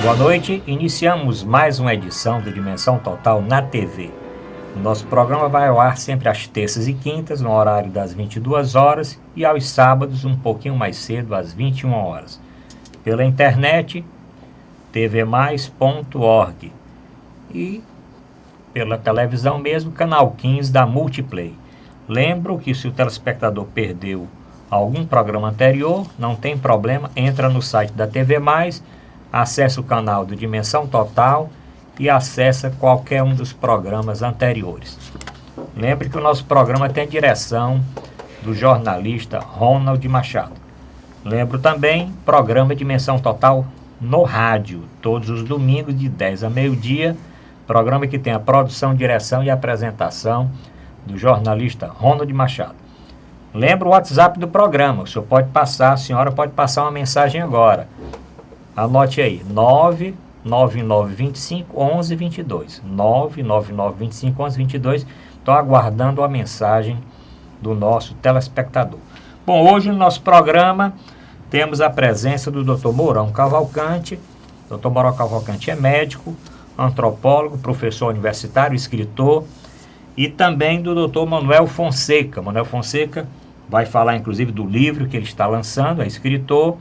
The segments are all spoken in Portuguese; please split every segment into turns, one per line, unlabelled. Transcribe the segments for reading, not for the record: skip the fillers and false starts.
Boa noite, iniciamos mais uma edição do Dimensão Total na TV. O nosso programa vai ao ar sempre às terças e quintas, no horário das 22 horas, e aos sábados, um pouquinho mais cedo, às 21 horas. Pela internet, tvmais.org, e pela televisão mesmo, canal 15 da Multiplay. Lembro que se o telespectador perdeu algum programa anterior, não tem problema, entra no site da TV Mais, acessa o canal do Dimensão Total e acessa qualquer um dos programas anteriores. Lembre que o nosso programa tem direção do jornalista Ronald Machado. Lembro também, programa Dimensão Total no rádio, todos os domingos de 10 a meio-dia, programa que tem a produção, direção e apresentação do jornalista Ronald Machado. Lembra o WhatsApp do programa, o senhor pode passar, a senhora pode passar uma mensagem agora. Anote aí, 999251122. 999251122. Estou aguardando a mensagem do nosso telespectador. Bom, hoje no nosso programa temos a presença do Dr. Mourão Cavalcante. Dr. Mourão Cavalcante é médico, antropólogo, professor universitário, escritor, e também do Dr. Manuel Fonseca. Manuel Fonseca vai falar inclusive do livro que ele está lançando, é escritor,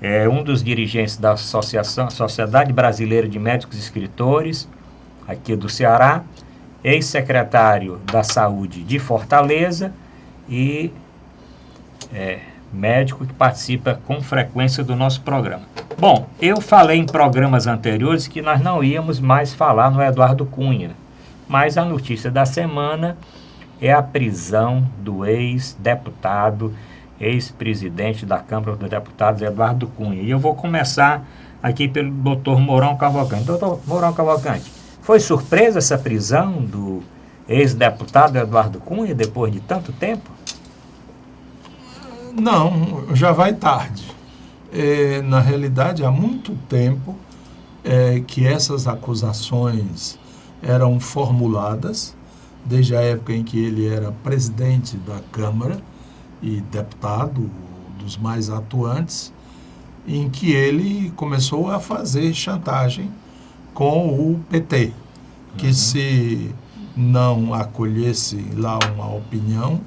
é um dos dirigentes da Sociedade Brasileira de Médicos e Escritores, aqui do Ceará, ex-secretário da Saúde de Fortaleza e médico que participa com frequência do nosso programa. Bom, eu falei em programas anteriores que nós não íamos mais falar no Eduardo Cunha, mas a notícia da semana é a prisão do ex-deputado, ex-presidente da Câmara dos Deputados, Eduardo Cunha. E eu vou começar aqui pelo doutor Mourão Cavalcante. Doutor Mourão Cavalcante, foi surpresa essa prisão do ex-deputado Eduardo Cunha depois de tanto tempo?
Não, já vai tarde. Na realidade, há muito tempo que essas acusações eram formuladas, desde a época em que ele era presidente da Câmara e deputado, dos mais atuantes, em que ele começou a fazer chantagem com o PT, que se não acolhesse lá uma opinião,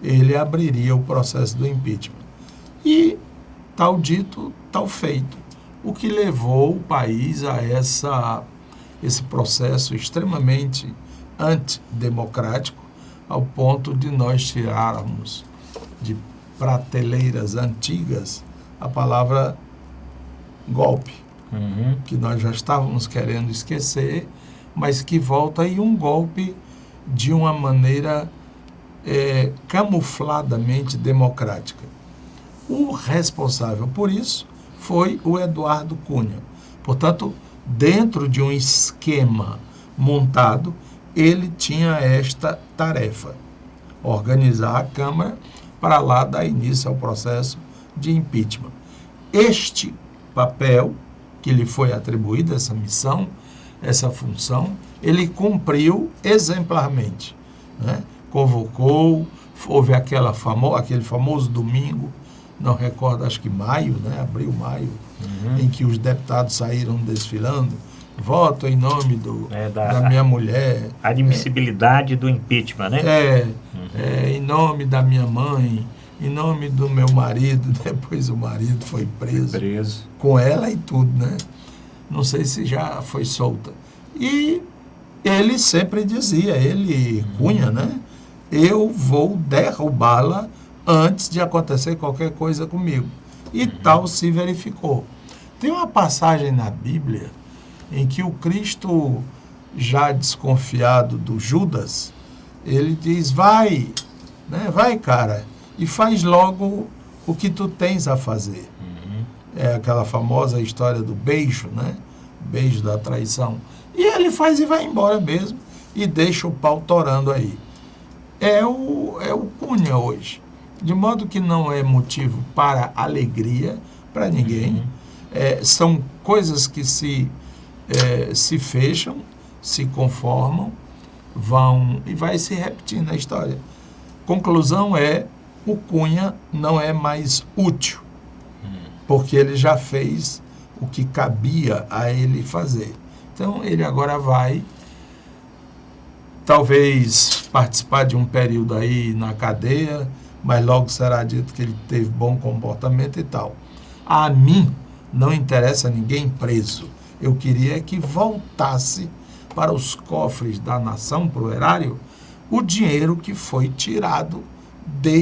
ele abriria o processo do impeachment. E tal dito, tal feito, o que levou o país a esse processo extremamente antidemocrático, ao ponto de nós tirarmos de prateleiras antigas a palavra golpe, que nós já estávamos querendo esquecer, mas que volta aí um golpe de uma maneira camufladamente democrática. O responsável por isso foi o Eduardo Cunha. Portanto, dentro de um esquema montado, ele tinha esta tarefa: organizar a Câmara para lá dar início ao processo de impeachment. Este papel que lhe foi atribuído, essa missão, essa função, ele cumpriu exemplarmente, né? Convocou, houve aquele famoso domingo, não recordo, acho que maio, né? Abril, maio, em que os deputados saíram desfilando, voto em nome da minha mulher.
Admissibilidade do impeachment, né?
Em nome da minha mãe, em nome do meu marido. Depois o marido foi preso. Com ela e tudo, né? Não sei se já foi solta. E ele sempre dizia, Cunha, né? Eu vou derrubá-la antes de acontecer qualquer coisa comigo. E tal se verificou. Tem uma passagem na Bíblia em que o Cristo, já desconfiado do Judas, ele diz: vai, né? Vai, cara, e faz logo o que tu tens a fazer. É aquela famosa história do beijo, né? Beijo da traição. E ele faz e vai embora mesmo, e deixa o pau torando aí. É o Cunha hoje. De modo que não é motivo para alegria para ninguém. São coisas que se fecham, se conformam, vão e vai se repetindo a história. Conclusão o Cunha não é mais útil, porque ele já fez o que cabia a ele fazer. Então, ele agora vai, talvez, participar de um período aí na cadeia, mas logo será dito que ele teve bom comportamento e tal. A mim, não interessa ninguém preso. Eu queria que voltasse para os cofres da nação, para o erário, o dinheiro que foi tirado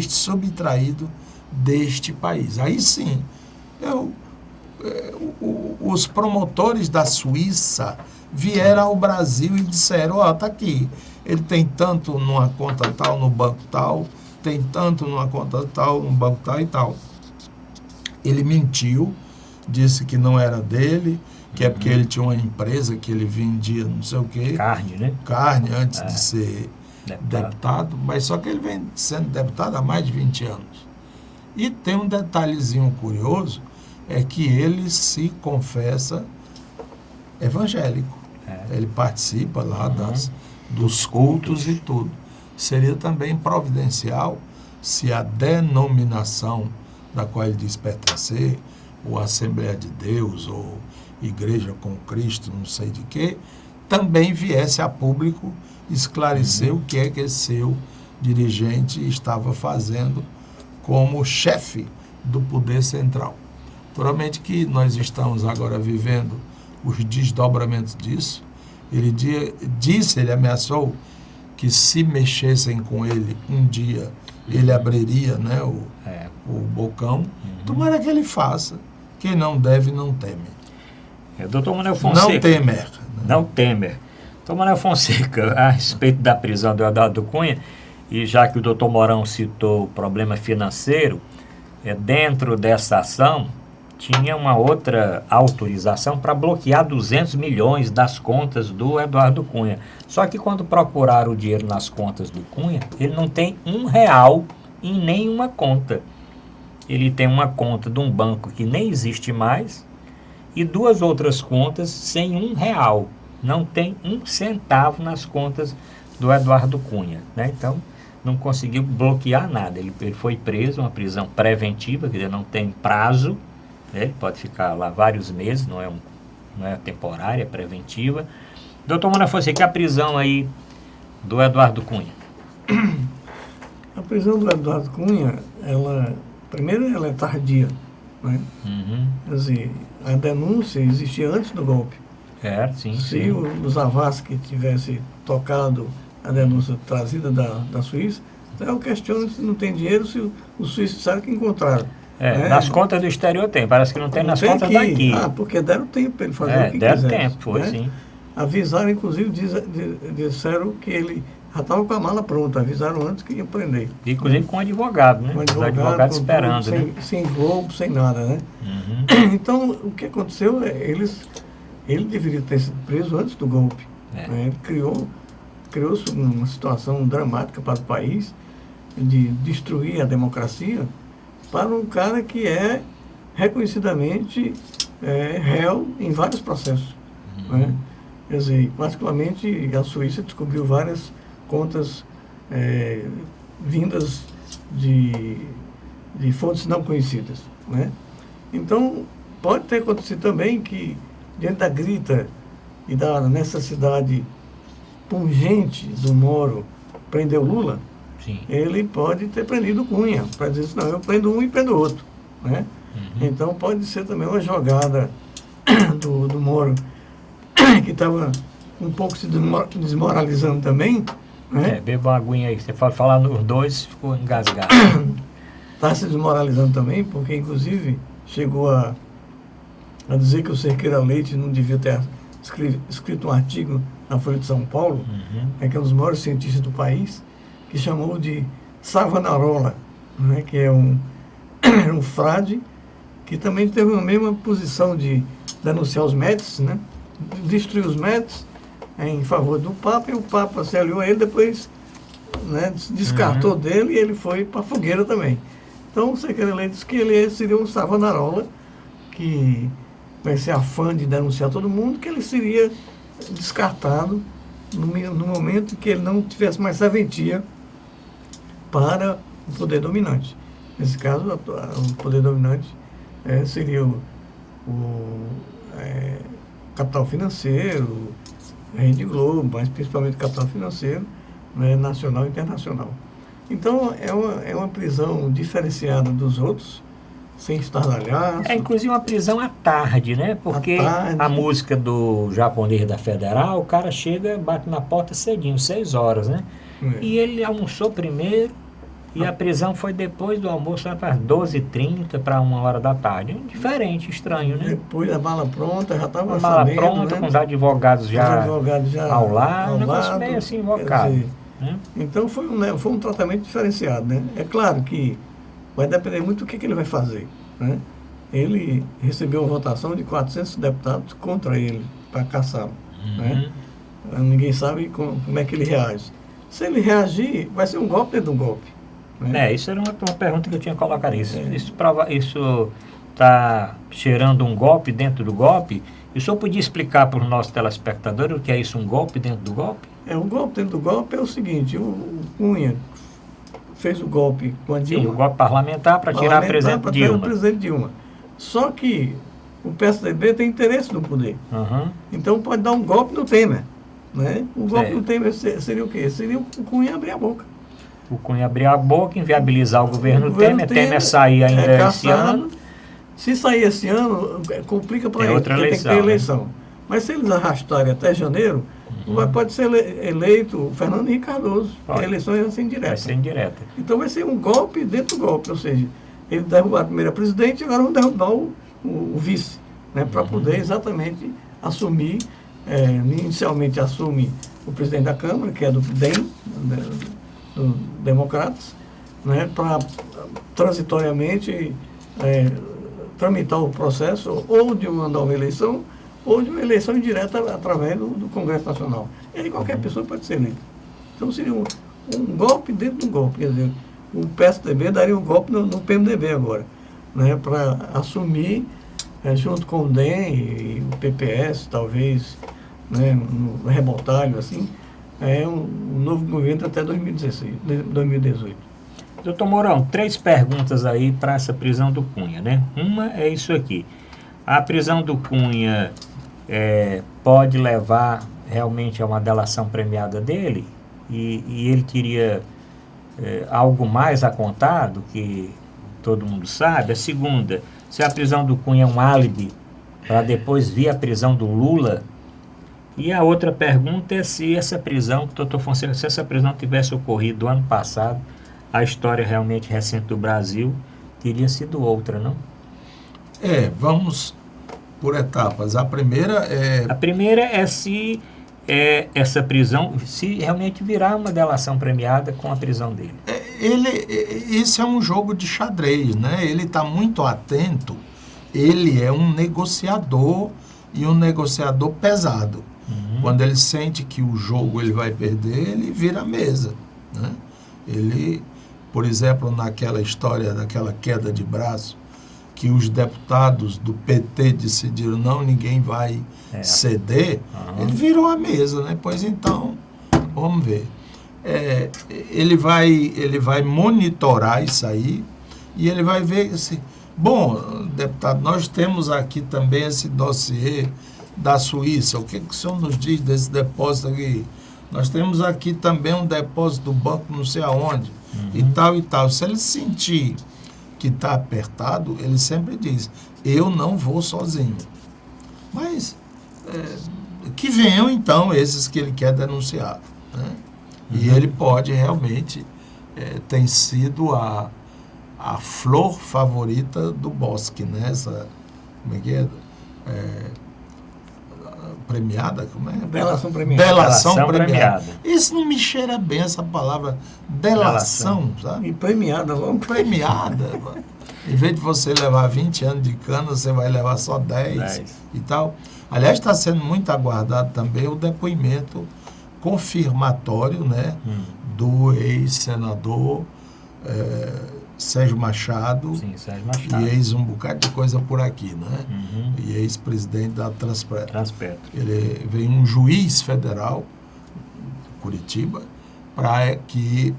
subtraído deste país. Aí sim, os promotores da Suíça vieram ao Brasil e disseram, tá aqui, ele tem tanto numa conta tal, no banco tal, tem tanto numa conta tal, no banco tal e tal. Ele mentiu, disse que não era dele, que é porque ele tinha uma empresa que ele vendia não sei o quê.
Carne, né?
Carne, antes de ser deputado, mas só que ele vem sendo deputado há mais de 20 anos. E tem um detalhezinho curioso, é que ele se confessa evangélico. Ele participa lá dos cultos e tudo. Seria também providencial se a denominação da qual ele diz pertencer, ou Assembleia de Deus, ou Igreja com Cristo, não sei de quê, também viesse a público esclarecer o que é que esse seu dirigente estava fazendo como chefe do poder central. Naturalmente que nós estamos agora vivendo os desdobramentos disso. Ele ameaçou que se mexessem com ele um dia, ele abriria, né, o bocão. Tomara que ele faça. Quem não deve, não teme.
Doutor Manuel Fonseca.
Não temer. Né?
Não temer. Doutor Manuel Fonseca, a respeito da prisão do Eduardo Cunha, e já que o doutor Mourão citou o problema financeiro, dentro dessa ação tinha uma outra autorização para bloquear 200 milhões das contas do Eduardo Cunha. Só que quando procuraram o dinheiro nas contas do Cunha, ele não tem R$1 em nenhuma conta. Ele tem uma conta de um banco que nem existe mais e 2 outras contas sem R$1. Não tem 1 centavo nas contas do Eduardo Cunha, né? Então, não conseguiu bloquear nada. Ele foi preso, uma prisão preventiva, quer dizer, não tem prazo, né? Ele pode ficar lá vários meses, não é temporária, é preventiva. Doutor Manuel Fonseca, a prisão aí do Eduardo Cunha?
A prisão do Eduardo Cunha, primeiro ela é tardia, né? Quer dizer, a denúncia existia antes do golpe.
Sim.
Se o Zavascki tivesse tocado a denúncia trazida da Suíça, então eu questiono se não tem dinheiro, se os suíços disseram que encontraram.
Nas contas do exterior tem, parece que não tem nas contas daqui.
Porque deram tempo para ele fazer o que
deram
quisesse,
tempo, foi sim.
Avisaram, inclusive, disseram que ele já estava com a mala pronta, avisaram antes que ia prender.
Inclusive com o advogado, né?
Com
o advogado esperando,
tudo,
né?
Sem globo, sem nada, né? Então, o que aconteceu ele deveria ter sido preso antes do golpe. Né? Ele criou-se uma situação dramática para o país, de destruir a democracia, para um cara que é reconhecidamente réu em vários processos. Né? Quer dizer, particularmente a Suíça descobriu várias contas vindas de fontes não conhecidas. Né? Então, pode ter acontecido também que, diante da grita e da necessidade pungente do Moro prender o Lula,
sim, ele
pode ter prendido o Cunha, para dizer assim, não, eu prendo um e prendo o outro. Né? Então pode ser também uma jogada do Moro, que estava um pouco se desmoralizando também. Né?
Beba uma aguinha aí, você pode falar nos dois, ficou engasgado.
Está se desmoralizando também, porque inclusive chegou a dizer que o Cerqueira Leite não devia ter escrito um artigo na Folha de São Paulo, que é um dos maiores cientistas do país, que chamou de Savonarola, né, que é um frade que também teve a mesma posição de denunciar os médicos, né, destruir os médicos em favor do Papa, e o Papa se aliou a ele, depois, né, descartou dele e ele foi para a fogueira também. Então o Cerqueira Leite disse que ele seria um Savonarola, que vai ser afã de denunciar todo mundo, que ele seria descartado no momento que ele não tivesse mais serventia para o poder dominante. Nesse caso, o poder dominante seria Capital Financeiro, Rede Globo, mas principalmente Capital Financeiro, né, nacional e internacional. Então, é uma prisão diferenciada dos outros, sem estardalhaço.
Inclusive uma prisão à tarde, né? Porque a música do japonês da Federal, o cara chega, bate na porta cedinho, 6 horas, né? E ele almoçou primeiro, e a prisão foi depois do almoço, para as 12h30 para 1h da tarde. Diferente, estranho, né?
Depois a mala pronta, já estava
sabendo. A mala pronta, né? Com os advogados já ao lado, um negócio meio assim invocado. Né?
Então foi um tratamento diferenciado, né? É claro que vai depender muito do que ele vai fazer, né? Ele recebeu uma votação de 400 deputados contra ele, para caçá-lo, né? Ninguém sabe como é que ele reage. Se ele reagir, vai ser um golpe dentro de um golpe. Né?
Isso era uma pergunta que eu tinha colocado. Isso está cheirando um golpe dentro do golpe. E o senhor podia explicar para os nossos telespectadores o que é isso, um golpe dentro do golpe?
Um golpe dentro do golpe é o seguinte, o Cunha fez o golpe com a Dilma.
Sim, o golpe parlamentar para tirar a
presidente Dilma. Só que o PSDB tem interesse no poder. Então pode dar um golpe no Temer. Né? O golpe no Temer seria o quê? Seria o Cunha abrir a boca.
O Cunha abrir a boca, inviabilizar o governo Temer sair ainda esse ano.
Se sair esse ano, complica para ele, porque tem que ter eleição. Né? Mas se eles arrastarem até janeiro, pode ser eleito o Fernando Henrique Cardoso. A eleição vai ser indireta.
Vai ser indireta.
Então vai ser um golpe dentro do golpe, ou seja, ele derrubar a primeira presidente e agora vão derrubar o vice, né, para poder exatamente assumir, inicialmente assume o presidente da Câmara, que é do DEM, do Democratas, né, para transitoriamente tramitar o processo ou de uma nova eleição ou de uma eleição indireta através do Congresso Nacional. E aí qualquer pessoa pode ser eleita. Então seria um golpe dentro de um golpe. Quer dizer, o PSDB daria um golpe no PMDB agora, né, para assumir, junto com o DEM e o PPS, talvez, né, no rebotalho, assim, um novo governo até 2018.
Doutor Mourão, 3 perguntas aí para essa prisão do Cunha, né? Uma é isso aqui. A prisão do Cunha pode levar realmente a uma delação premiada dele? E ele teria algo mais a contar do que todo mundo sabe? A segunda, se a prisão do Cunha é um álibi para depois vir a prisão do Lula? E a outra pergunta é se essa prisão, doutor Fonseca, se essa prisão tivesse ocorrido ano passado, a história realmente recente do Brasil teria sido outra, não?
Vamos por etapas. A primeira
é se essa prisão, se realmente virar uma delação premiada com a prisão dele.
Isso é um jogo de xadrez, né? Ele está muito atento, ele é um negociador e um negociador pesado. Quando ele sente que o jogo ele vai perder, ele vira a mesa, né? Ele, por exemplo, naquela história daquela queda de braço, que os deputados do PT decidiram, não, ninguém vai ceder, ele virou a mesa, né? Pois então, vamos ver. Ele vai monitorar isso aí e ele vai ver assim, bom, deputado, nós temos aqui também esse dossiê da Suíça, o que o senhor nos diz desse depósito aqui? Nós temos aqui também um depósito do banco não sei aonde, e tal e tal. Se ele sentir que está apertado, ele sempre diz, eu não vou sozinho. Mas que venham então esses que ele quer denunciar, né? E ele pode realmente tem sido a flor favorita do Bosque, né? Como é que é? Premiada? Como é?
Delação premiada.
Delação premiada. Isso não me cheira bem, essa palavra delação, sabe?
E premiada, vamos.
Premiada. Em vez de você levar 20 anos de cana, você vai levar só 10 e tal. Aliás, está sendo muito aguardado também o depoimento confirmatório, né, do ex-senador Sérgio Machado.
Sim, Sérgio Machado.
E ex um bocado de coisa por aqui, né? E ex-presidente da Transpetro. Ele veio um juiz federal, Curitiba, que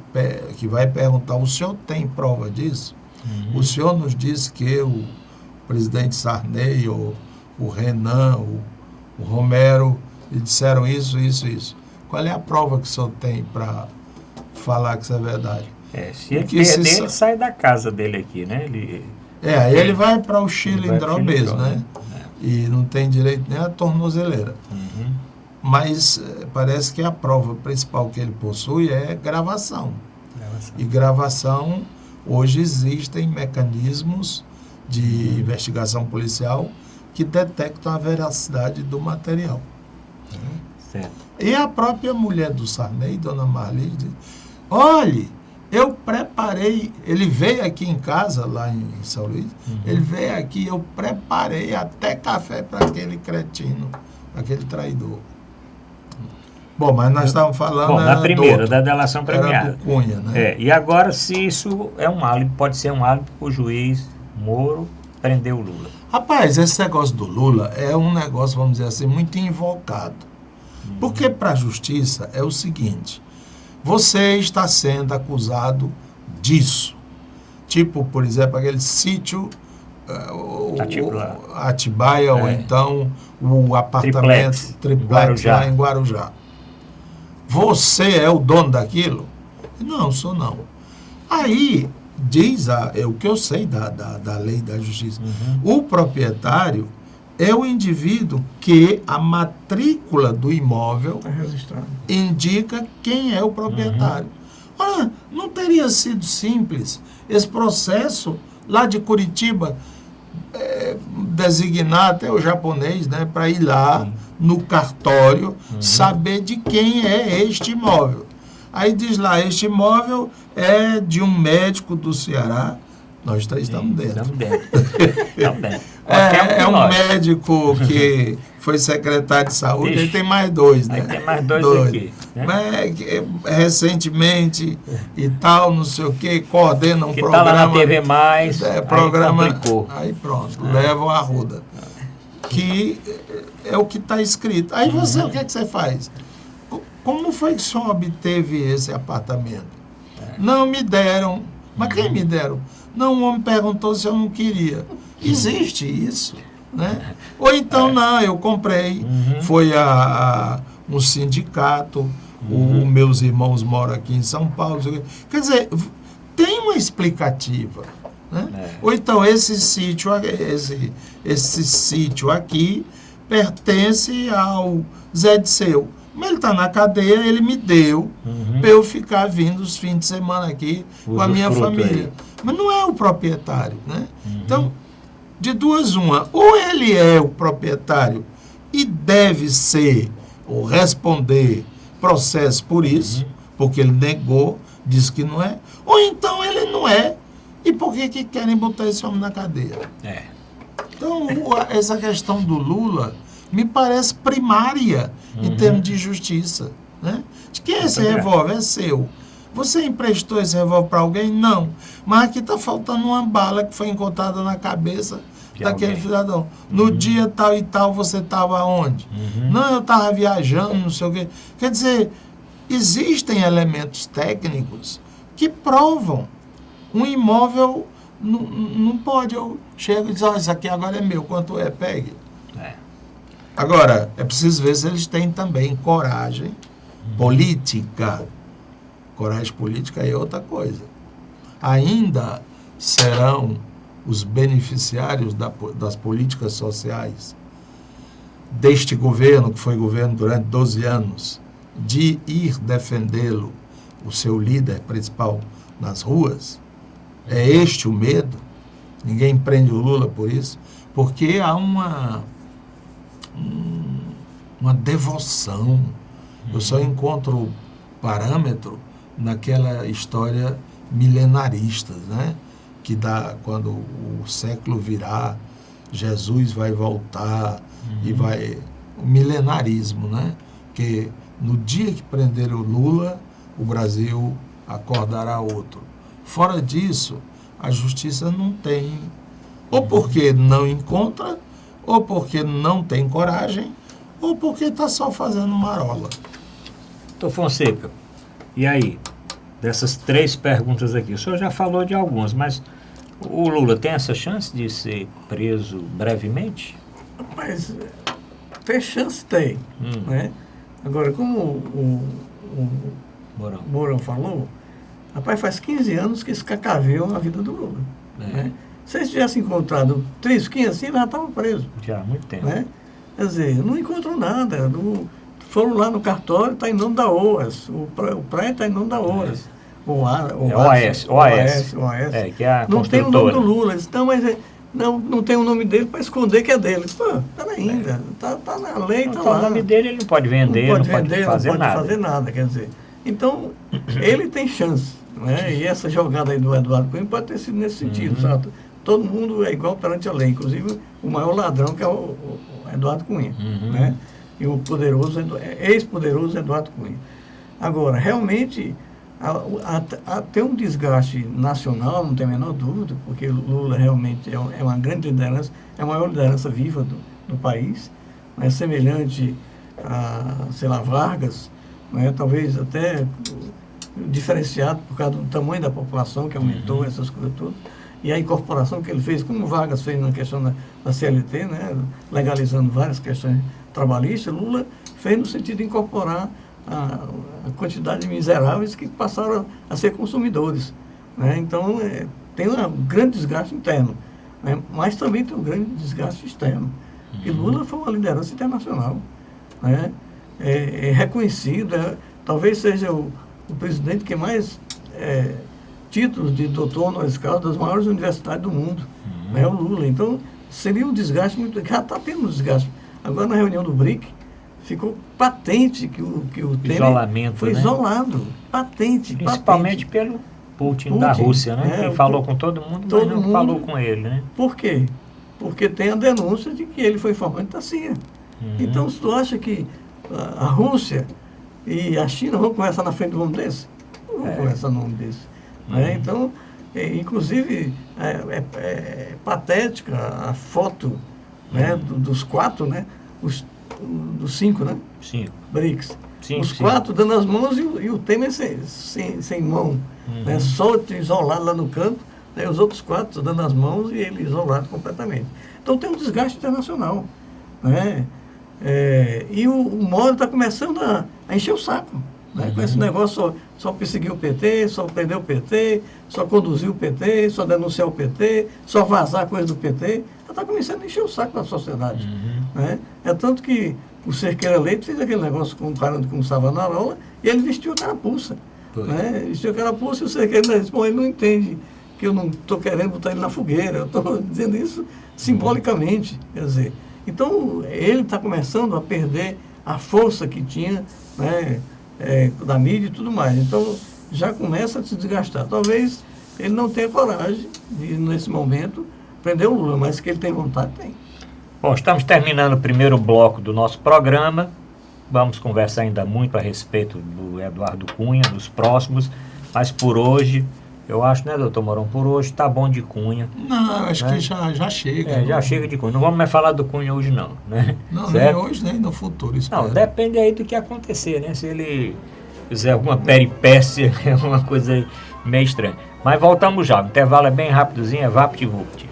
vai perguntar, o senhor tem prova disso? O senhor nos disse que presidente Sarney, o Renan, o Romero, e disseram isso. Qual é a prova que o senhor tem para falar que isso é verdade?
Se ele perder, ele sai da casa dele aqui, né?
Aí ele vai para o Chilindró mesmo, né? E não tem direito nem à tornozeleira. Mas parece que a prova principal que ele possui é gravação. E gravação, hoje existem mecanismos de investigação policial que detectam a veracidade do material.
Certo.
E a própria mulher do Sarney, dona Marli, diz: olhe, eu preparei, ele veio aqui em casa, lá em São Luís, ele veio aqui, eu preparei até café para aquele cretino, aquele traidor. Bom, mas nós estávamos falando...
da primeira, da delação premiada.
Era do Cunha, né?
E agora, se isso é um álibi, pode ser um álibi para o juiz Moro prender o Lula.
Rapaz, esse negócio do Lula é um negócio, vamos dizer assim, muito invocado. Porque para a justiça é o seguinte: você está sendo acusado disso. Tipo, por exemplo, aquele sítio Atibaia, ou então o apartamento triplex lá em Guarujá. Você é o dono daquilo? Não, sou não. Aí, diz o que eu sei da lei da justiça, o proprietário é o indivíduo que a matrícula do imóvel indica quem é o proprietário. Não teria sido simples esse processo lá de Curitiba designar até o japonês, né, para ir lá no cartório saber de quem é este imóvel. Aí diz lá: este imóvel é de um médico do Ceará. Nós três estamos dentro.
Estamos dentro.
É um médico que foi secretário de saúde. Ele tem mais dois, né?
Aí tem mais dois aqui. Né?
Mas, recentemente e tal, não sei o quê, coordena um
que
programa.
Tá lá na TV Mais,
programa, aí pronto, levam a ruda. Que é o que está escrito. Aí você, o que é que você faz? Como foi que o senhor obteve esse apartamento? Não me deram. Mas quem me deram? Não, o homem perguntou se eu não queria. Existe isso, né? Ou então, não, eu comprei. Foi um sindicato, meus irmãos moram aqui em São Paulo. Quer dizer, tem uma explicativa, né? Ou então, esse sítio aqui pertence ao Zé Disseu. Mas ele está na cadeia, ele me deu para eu ficar vindo os fins de semana aqui com a minha família. Mas não é o proprietário, né? Então, de duas uma: ou ele é o proprietário e deve ser ou responder processo por isso, porque ele negou, disse que não é, ou então ele não é. E por que querem botar esse homem na cadeia? Então, essa questão do Lula me parece primária em termos de justiça, né? De quem é esse revólver? É seu. Você emprestou esse revólver para alguém? Não. Mas aqui está faltando uma bala que foi encontrada na cabeça daquele cidadão. No dia tal e tal, você estava onde? Não, eu estava viajando, não sei o quê. Quer dizer, existem elementos técnicos que provam. Um imóvel não pode. Eu chego e digo: isso aqui agora é meu, quanto é? Pegue. Agora, é preciso ver se eles têm também coragem política. Coragem política é outra coisa. Ainda serão os beneficiários das políticas sociais deste governo, que foi governo durante 12 anos, de ir defendê-lo, o seu líder principal, nas ruas? É este o medo? Ninguém prende o Lula por isso? Porque há uma devoção. Eu só encontro parâmetro naquela história milenarista, né? Que dá, quando o século virar, Jesus vai voltar e vai... O milenarismo, né? Que no dia que prender o Lula, o Brasil acordará outro. Fora disso, a justiça não tem, ou porque não encontra, ou porque não tem coragem, ou porque está só fazendo marola.
Doutor Fonseca, e aí, dessas 3 perguntas aqui, o senhor já falou de algumas, mas O Lula tem essa chance de ser preso brevemente?
Mas tem chance, tem. Né? Agora, como o Mourão falou, rapaz, faz 15 anos que escacaveam a vida do Lula. Né? Se eles tivessem encontrado trisquinho assim, ele já estava preso.
Já há muito tempo.
Né? Quer dizer, não encontrou nada. Foram lá no cartório, está em nome da OAS. O prédio está em nome da OAS.
OAS. Que é a
não tem o nome do
construtora.
Lula. Eles, não, mas não tem o nome dele para esconder que é dele. Pô, peraí ainda. Tá na lei, está lá.
O nome dele ele não pode vender, não pode fazer nada.
Quer dizer. Então, ele tem chance. Né? E essa jogada aí do Eduardo Cunha pode ter sido nesse sentido. Sabe? Todo mundo é igual perante a lei, inclusive o maior ladrão, que é o Eduardo Cunha. Né? E o ex-poderoso Eduardo Cunha. Agora, realmente, tem um desgaste nacional, não tem a menor dúvida, porque Lula realmente é uma grande liderança, é a maior liderança viva do país, é semelhante a, sei lá, Vargas, né? Talvez até diferenciado por causa do tamanho da população que aumentou, essas coisas todas, e a incorporação que ele fez, como Vargas fez na questão da CLT, né? Legalizando várias questões trabalhistas, Lula fez no sentido de incorporar a quantidade de miseráveis que passaram a ser consumidores. Né? Então, tem um grande desgaste interno, né? Mas também tem um grande desgaste externo. E Lula foi uma liderança internacional. Né? É reconhecido, talvez seja o presidente que mais títulos de doutor honoris causa das maiores universidades do mundo. Né? O Lula. Então, seria um desgaste muito... Já está tendo um desgaste. Agora, na reunião do BRIC, ficou patente que o Temer foi isolado. Patente.
Principalmente pelo Putin da Rússia, né? Que falou com todo mundo, mas não falou com ele, né?
Por quê? Porque tem a denúncia de que ele foi informante da CIA. Então, se tu acha que a Rússia e a China vão conversar na frente de um homem desse? Não vão conversar no nome desse. Né? Então, inclusive, é patética a foto, né, dos 4, né? Dos 5, né?
5.
BRICS. Os 4 dando as mãos e o Temer sem mão. Né? Só isolado lá no canto, né? Os outros 4 dando as mãos e ele isolado completamente. Então tem um desgaste internacional. Né? E o Moro está começando a encher o saco. Né? Com esse negócio só perseguir o PT, só prender o PT, só conduzir o PT, só denunciar o PT, só vazar coisa do PT. Está começando a encher o saco da sociedade. Né? É tanto que o Cerqueira Leite fez aquele negócio comparando com o Savonarola e ele vestiu a carapuça. Né? Vestiu a carapuça e o Cerqueira disse, bom, ele não entende que eu não estou querendo botar ele na fogueira, eu estou dizendo isso simbolicamente. Quer dizer, então ele está começando a perder a força que tinha, né, da mídia e tudo mais. Então já começa a se desgastar. Talvez ele não tenha coragem de, nesse momento, prender o Lula, mas que ele tem vontade, tem.
Bom, estamos terminando o primeiro bloco do nosso programa. Vamos conversar ainda muito a respeito do Eduardo Cunha, dos próximos, mas por hoje, eu acho, né, doutor Mourão, por hoje está bom de Cunha.
Não, acho que já chega.
Já chega de Cunha. Não vamos mais falar do Cunha hoje não, né?
Não, nem hoje, nem no futuro, espero.
Não, depende aí do que acontecer, né? Se ele fizer alguma peripécia, é uma coisa meio estranha. Mas voltamos já, o intervalo é bem rapidozinho, é vapt-vupt.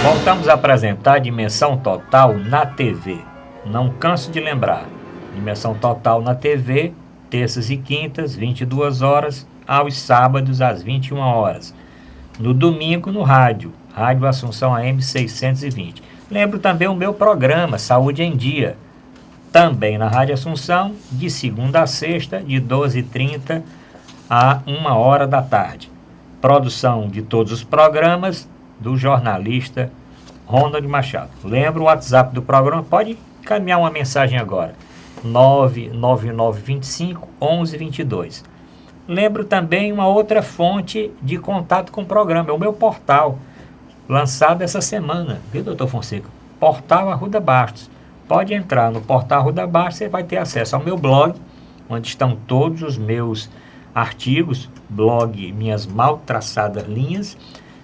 Voltamos a apresentar Dimensão Total na TV. Não canso de lembrar. Dimensão Total na TV, terças e quintas, 22 horas, aos sábados, às 21 horas. No domingo, no rádio, Rádio Assunção AM 620. Lembro também o meu programa, Saúde em Dia, também na Rádio Assunção, de segunda a sexta, de 12h30 a 1h da tarde. Produção de todos os programas do jornalista Ronald Machado. Lembra o WhatsApp do programa? Pode encaminhar uma mensagem agora. 99925-1122. Lembro também uma outra fonte de contato com o programa, é o meu portal, lançado essa semana, viu, doutor Fonseca? Portal Arruda Bastos. Pode entrar no portal Arruda Bastos, você vai ter acesso ao meu blog, onde estão todos os meus artigos, blog Minhas Mal Traçadas Linhas.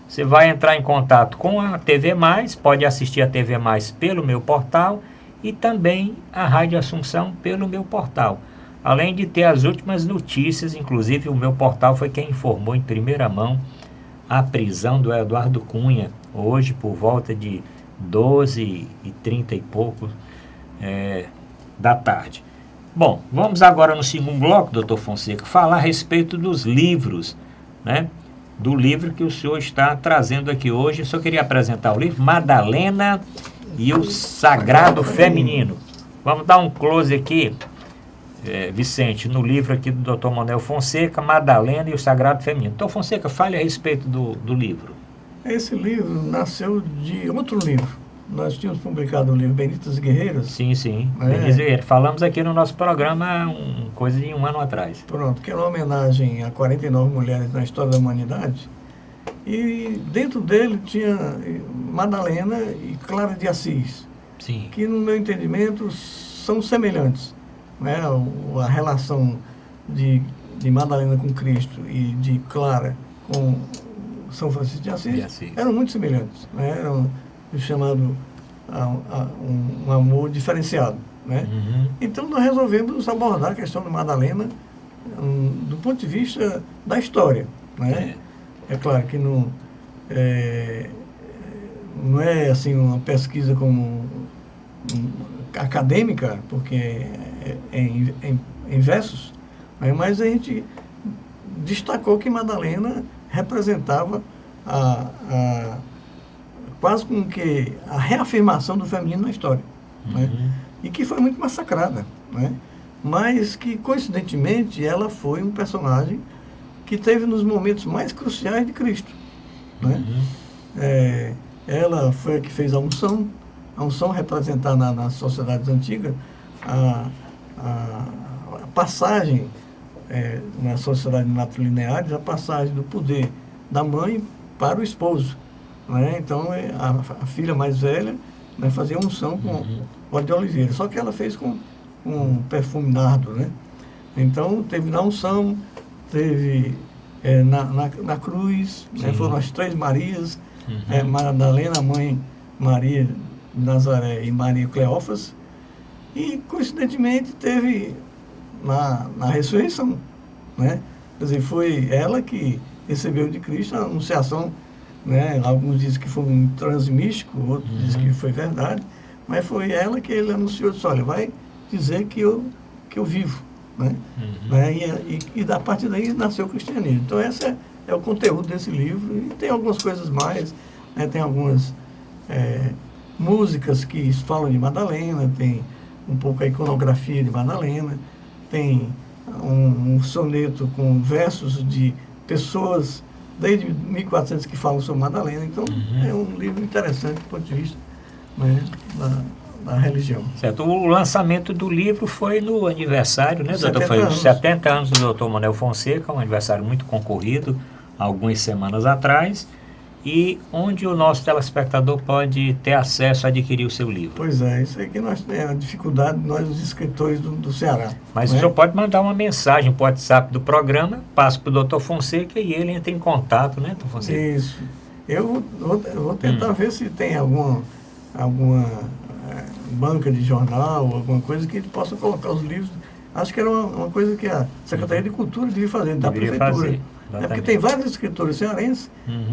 Você vai entrar em contato com a TV Mais, pode assistir a TV Mais pelo meu portal e também a Rádio Assunção pelo meu portal. Além de ter as últimas notícias, inclusive o meu portal foi quem informou em primeira mão a prisão do Eduardo Cunha, hoje por volta de 12h30 e pouco da tarde. Bom, vamos agora no segundo bloco, doutor Fonseca, falar a respeito dos livros, né? Do livro que o senhor está trazendo aqui hoje. Eu só queria apresentar o livro Madalena e o Sagrado Feminino. Vamos dar um close aqui, Vicente, no livro aqui do Dr. Manuel Fonseca, Madalena e o Sagrado Feminino. Doutor Fonseca, fale a respeito do livro.
Esse livro nasceu de outro livro. Nós tínhamos publicado o livro Benditas Guerreiras.
Sim, sim. Benditas Guerreiras. Falamos aqui no nosso programa coisa de um ano atrás.
Pronto, que era uma homenagem a 49 mulheres na história da humanidade. E dentro dele tinha Madalena e Clara de Assis.
Sim. Que,
no meu entendimento, são semelhantes. Né? A relação de Madalena com Cristo e de Clara com São Francisco de Assis eram muito semelhantes. Né? Eram chamado um amor diferenciado. Né?
Uhum.
Então nós resolvemos abordar a questão de Madalena do ponto de vista da história. Né? É claro que não é assim uma pesquisa como acadêmica, porque é em versos, né? Mas a gente destacou que Madalena representava quase como que a reafirmação do feminino na história.
Uhum.
Né? E que foi muito massacrada. Né? Mas que, coincidentemente, ela foi um personagem que teve nos momentos mais cruciais de Cristo. Né?
Uhum.
Ela foi a que fez a unção representar nas sociedades antigas a passagem, na sociedade matrilineares, a passagem do poder da mãe para o esposo. Né? Então, a filha mais velha, né, fazia unção com óleo de oliveira, só que ela fez com perfume nardo. Né? Então, teve na unção, teve na cruz, né, foram as três Marias, Madalena, a mãe Maria de Nazaré e Maria Cleófas, e, coincidentemente, teve na ressurreição. Né? Quer dizer, foi ela que recebeu de Cristo a anunciação. Né? Alguns dizem que foi um transe místico, outros dizem que foi verdade, mas foi ela que ele anunciou, disse, olha, vai dizer que eu vivo. Né? Né? E da partir daí nasceu o cristianismo. Então esse é o conteúdo desse livro, e tem algumas coisas mais, né? Tem algumas músicas que falam de Madalena, tem um pouco a iconografia de Madalena, tem um soneto com versos de pessoas desde 1400 que falam sobre Madalena. Então, é um livro interessante do ponto de vista, né, da religião.
Certo. O lançamento do livro foi no aniversário, né, doutor? Foi os 70 anos do doutor Manuel Fonseca, um aniversário muito concorrido, algumas semanas atrás, e onde o nosso telespectador pode ter acesso a adquirir o seu livro.
Pois é, isso aí que nós temos a dificuldade, nós os escritores do Ceará.
Mas o senhor pode mandar uma mensagem para o WhatsApp do programa, passa para o doutor Fonseca e ele entra em contato, né, doutor Fonseca?
Isso. Eu vou tentar ver se tem alguma banca de jornal, alguma coisa que ele possa colocar os livros. Acho que era uma coisa que a Secretaria de Cultura devia fazer, da Prefeitura. Porque tem vários escritores cearenses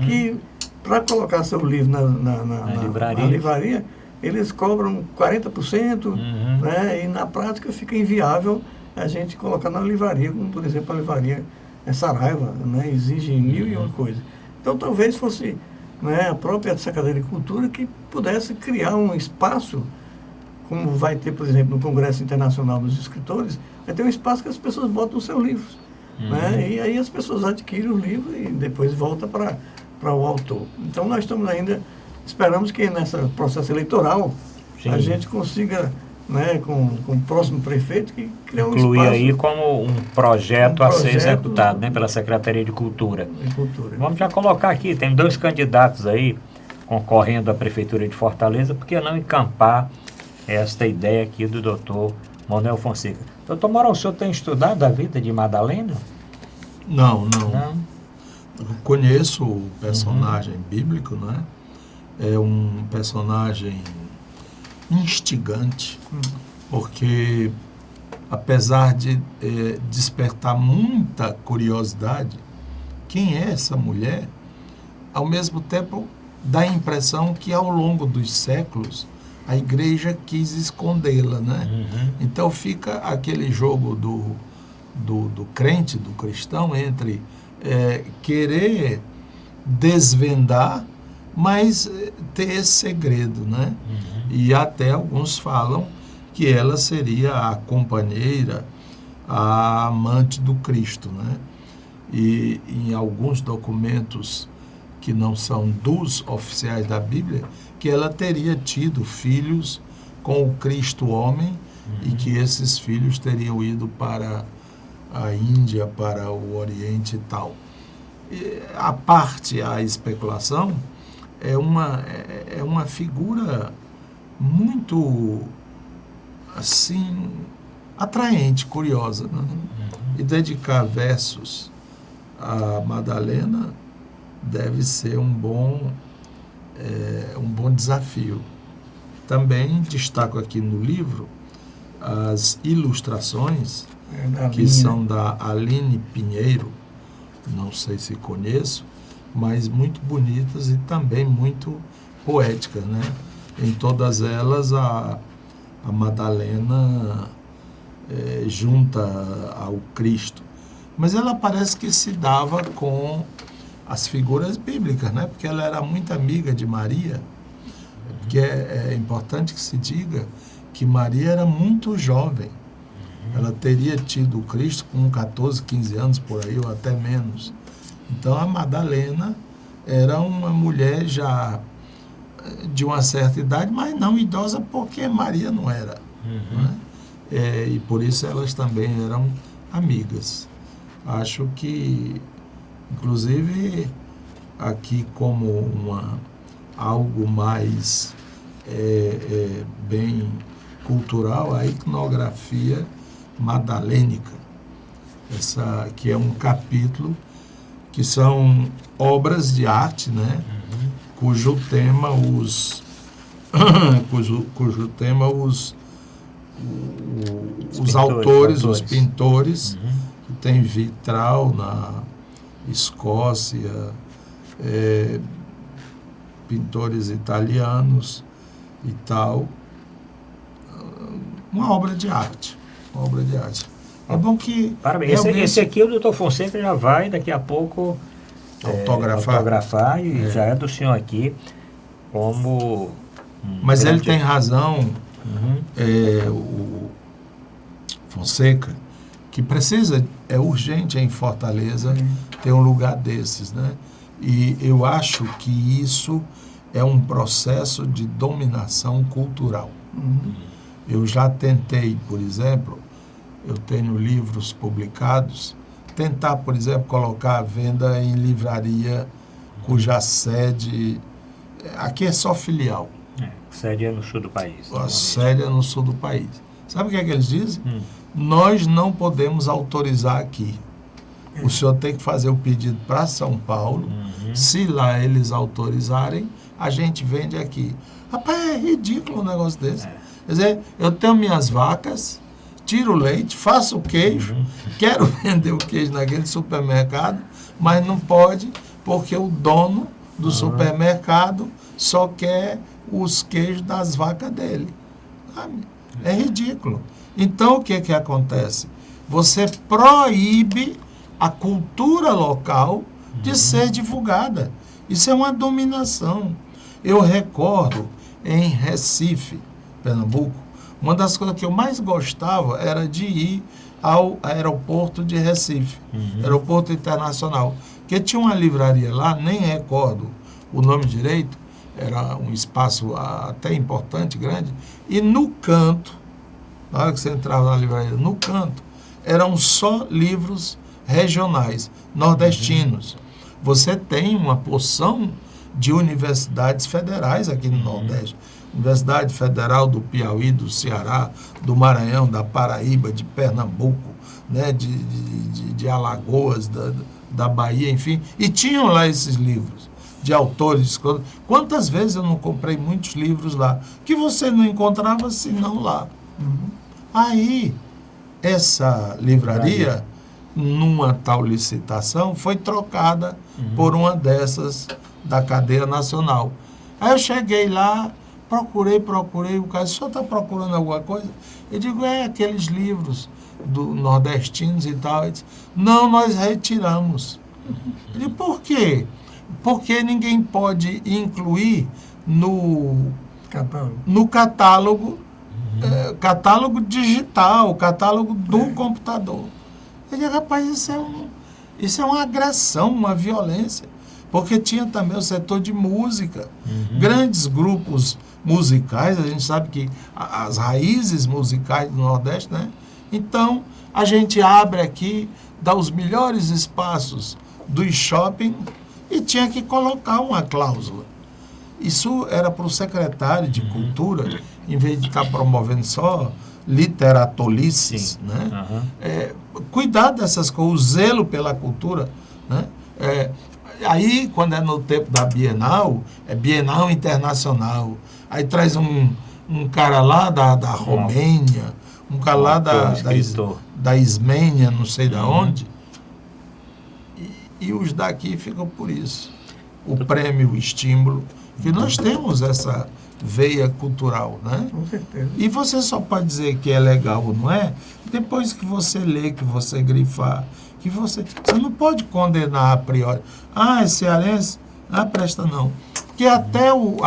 que, para colocar seu livro na livraria, eles cobram 40%, né? E na prática fica inviável a gente colocar na livraria, como por exemplo a livraria Saraiva, né? Exige 1001 coisa. Então talvez fosse, né, a própria Secretaria de Cultura que pudesse criar um espaço, como vai ter, por exemplo, no Congresso Internacional dos Escritores, vai ter um espaço que as pessoas botam os seus livros. Né? E aí as pessoas adquirem o livro e depois volta para o autor. Então nós estamos ainda, esperamos que nesse processo eleitoral a gente consiga né, com o próximo prefeito, que criou um
Incluir
espaço
aí como um projeto a ser
projeto
executado, né, pela Secretaria de Cultura.
de cultura.
Vamos já colocar aqui, tem 2 candidatos aí concorrendo à Prefeitura de Fortaleza, por que não encampar esta ideia aqui do doutor Manuel Fonseca? Doutor Moral, o senhor tem estudado a vida de Madalena?
Não.
Não?
Eu conheço o personagem bíblico, né? É um personagem instigante, porque apesar de despertar muita curiosidade, quem é essa mulher, ao mesmo tempo dá a impressão que ao longo dos séculos a igreja quis escondê-la, né? Então fica aquele jogo do crente, do cristão, entre querer desvendar, mas ter esse segredo, né? E até alguns falam que ela seria a companheira, a amante do Cristo, né? E em alguns documentos que não são dos oficiais da Bíblia, que ela teria tido filhos com o Cristo homem e que esses filhos teriam ido para a Índia, para o Oriente e tal. E, a parte, a especulação, é uma figura muito, assim, atraente, curiosa, né? E dedicar versos a Madalena deve ser um bom desafio. Também destaco aqui no livro as ilustrações que são da Aline Pinheiro, não sei se conheço, mas muito bonitas e também muito poéticas, né? Em todas elas a Madalena junta ao Cristo, mas ela parece que se dava com as figuras bíblicas, né? Porque ela era muito amiga de Maria, porque é importante que se diga que Maria era muito jovem. Ela teria tido o Cristo com 14, 15 anos por aí, ou até menos. Então a Madalena era uma mulher já de uma certa idade, mas não idosa, porque Maria não era. Né? E por isso elas também eram amigas. Acho que, inclusive, aqui como algo mais bem cultural, a iconografia madalênica, essa que é um capítulo que são obras de arte, né? Cujo tema os autores, os pintores, que tem vitral na Escócia, pintores italianos e tal, uma obra de arte. É bom que...
Parabéns. Esse aqui o doutor Fonseca já vai daqui a pouco autografar e já é do senhor aqui como...
Mas ele tem razão, o Fonseca, que precisa, é urgente em Fortaleza ter um lugar desses, né? E eu acho que isso é um processo de dominação cultural. Eu já tentei, por exemplo, eu tenho livros publicados, tentar, por exemplo, colocar à venda em livraria cuja sede... Aqui é só filial.
Sede é no sul do país.
A sede é no sul do país. Sabe o que é que eles dizem? Nós não podemos autorizar aqui. O senhor tem que fazer o pedido para São Paulo. Se lá eles autorizarem, a gente vende aqui. Rapaz, é ridículo um negócio desse. Quer dizer, eu tenho minhas vacas, tiro o leite, faço o queijo, quero vender o queijo naquele supermercado, mas não pode, porque o dono do supermercado só quer os queijos das vacas dele. É ridículo. Então, o que acontece? Você proíbe a cultura local de ser divulgada. Isso é uma dominação. Eu recordo em Recife, Pernambuco, uma das coisas que eu mais gostava era de ir ao aeroporto de Recife, aeroporto internacional, que tinha uma livraria lá, nem recordo o nome direito, era um espaço até importante, grande, e no canto na hora que você entrava na livraria, no canto, eram só livros regionais, nordestinos. Você tem uma porção de universidades federais aqui no Nordeste. Universidade Federal do Piauí, do Ceará, do Maranhão, da Paraíba, de Pernambuco, né, de Alagoas, da Bahia, enfim. E tinham lá esses livros de autores. Quantas vezes eu não comprei muitos livros lá, que você não encontrava senão lá. Aí, essa livraria, numa tal licitação, foi trocada por uma dessas da cadeia nacional. Aí eu cheguei lá, procurei, o cara disse, o senhor está procurando alguma coisa? Eu digo, aqueles livros do nordestinos e tal. Ele disse, não, nós retiramos. Eu digo, por quê? Porque ninguém pode incluir no catálogo, catálogo digital, catálogo do computador. Eu digo, rapaz, isso é uma agressão, uma violência. Porque tinha também o setor de música, grandes grupos musicais, a gente sabe que as raízes musicais do Nordeste, né? Então, a gente abre aqui, dá os melhores espaços dos shopping e tinha que colocar uma cláusula. Isso era para o secretário de Cultura, em vez de estar promovendo só literatolices, né? Cuidar dessas coisas, o zelo pela cultura, né? Aí, quando é no tempo da Bienal, é Bienal Internacional. Aí traz um cara lá da Romênia, um cara lá da Ismênia, não sei de onde. E os daqui ficam por isso. O prêmio, o estímulo. Que nós temos essa veia cultural, né?
Com certeza.
E você só pode dizer que é legal ou não é, depois que você lê, que você grifar, que você não pode condenar a priori. É cearense? Presta não. Porque até o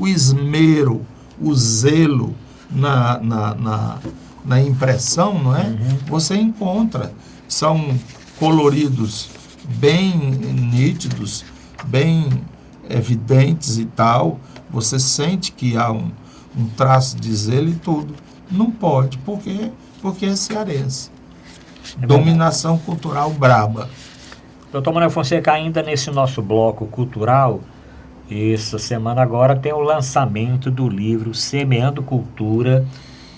esmero, o zelo na impressão, não é? Você encontra. São coloridos bem nítidos, bem evidentes e tal. Você sente que há um traço de zelo e tudo. Não pode. Por quê? Porque é cearense. Dominação cultural braba.
Doutor Manuel Fonseca, ainda nesse nosso bloco cultural, essa semana agora tem o lançamento do livro Semeando Cultura,